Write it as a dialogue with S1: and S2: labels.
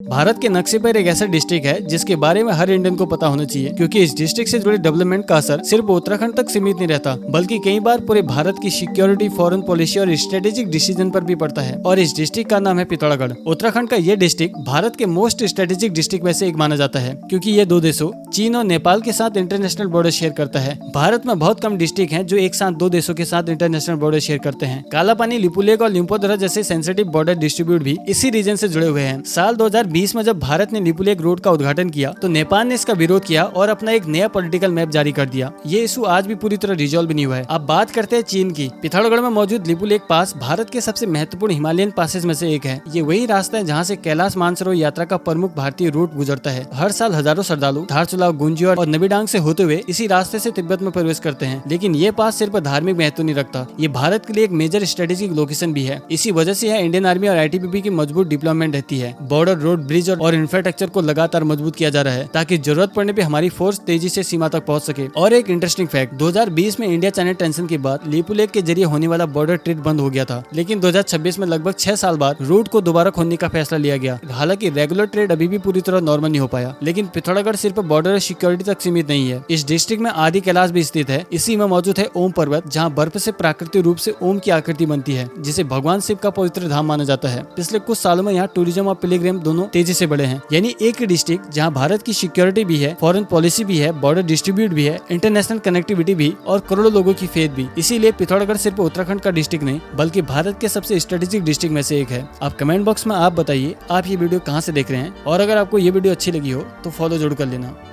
S1: भारत के नक्शे पर एक ऐसा डिस्ट्रिक्ट है जिसके बारे में हर इंडियन को पता होना चाहिए, क्योंकि इस डिस्ट्रिक्ट से जुड़े डेवलपमेंट का असर सिर्फ उत्तराखंड तक सीमित नहीं रहता, बल्कि कई बार पूरे भारत की सिक्योरिटी, फॉरेन पॉलिसी और स्ट्रेटेजिक डिसीजन पर भी पड़ता है। और इस डिस्ट्रिक्ट का नाम है पिथौरागढ़। उत्तराखंड का ये डिस्ट्रिक्ट भारत के मोस्ट स्ट्रेटेजिक डिस्ट्रिक्ट में से एक माना जाता है, क्योंकि ये दो देशों चीन और नेपाल के साथ इंटरनेशनल बॉर्डर शेयर करता है। भारत में बहुत कम डिस्ट्रिक्ट हैं जो एक साथ दो देशों के साथ इंटरनेशनल बॉर्डर शेयर करते हैं। कालापानी, लिपुलेख और लिम्पोदरा जैसे सेंसिटिव बॉर्डर डिस्ट्रीब्यूट भी इसी रीजन से जुड़े हुए हैं। साल 2020 में जब भारत ने लिपुलेख रोड का उद्घाटन किया तो नेपाल ने इसका विरोध किया और अपना एक नया पॉलिटिकल मैप जारी कर दिया। ये इशू आज भी पूरी तरह रिजॉल्व नहीं हुआ है। अब बात करते हैं चीन की। पिथौरागढ़ में मौजूद लिपुलेख पास भारत के सबसे महत्वपूर्ण हिमालयन पासेज में से एक है। ये वही रास्ता है जहाँ से कैलाश मानसरोवर यात्रा का प्रमुख भारतीय रूट गुजरता है। हर साल हजारों श्रद्धालु धारचूला, गुंजिया और नबीडांग से होते हुए इसी रास्ते से तिब्बत में प्रवेश करते हैं। लेकिन ये पास सिर्फ धार्मिक महत्व नहीं रखता, ये भारत के लिए एक मेजर स्ट्रेटेजिक लोकेशन भी है। इसी वजह से यहाँ इंडियन आर्मी और आईटीबीपी की मजबूत डिप्लॉयमेंट रहती है। बॉर्डर, रोड, ब्रिज और इंफ्रास्ट्रक्चर को लगातार मजबूत किया जा रहा है ताकि जरूरत पड़ने पे हमारी फोर्स तेजी से सीमा तक पहुंच सके। और एक इंटरेस्टिंग फैक्ट, 2020 में इंडिया चाइना टेंशन के बाद लिपुलेख के जरिए होने वाला बॉर्डर ट्रेड बंद हो गया था, लेकिन 2026 में लगभग 6 साल बाद रूट को दोबारा खोलने का फैसला लिया गया। हालांकि रेगुलर ट्रेड अभी भी पूरी तरह नॉर्मल नहीं हो पाया, लेकिन पिथौरागढ़ सिर्फ बॉर्डर और सिक्योरिटी तक सीमित नहीं है। इस डिस्ट्रिक्ट में आदि कैलाश भी स्थित है। इसी में मौजूद है ओम पर्वत, जहाँ बर्फ से प्राकृतिक रूप से ओम की आकृति बनती है, जिसे भगवान शिव का पवित्र धाम माना जाता है। पिछले कुछ सालों में यहाँ टूरिज्म और पिलग्रिम दोनों तेजी से बढ़े हैं। यानी एक डिस्ट्रिक्ट जहाँ भारत की सिक्योरिटी भी है, फॉरेन पॉलिसी भी है, बॉर्डर डिस्ट्रीब्यूट भी है, इंटरनेशनल कनेक्टिविटी भी और करोड़ों लोगों की फेथ भी। इसीलिए पिथौरागढ़ सिर्फ उत्तराखंड का डिस्ट्रिक्ट नहीं, बल्कि भारत के सबसे स्ट्रेटेजिक डिस्ट्रिक्ट में से एक है। आप कमेंट बॉक्स में आप बताइए आप ये वीडियो कहाँ से देख रहे हैं, और अगर आपको ये वीडियो अच्छी लगी हो तो फॉलो जरूर कर लेना।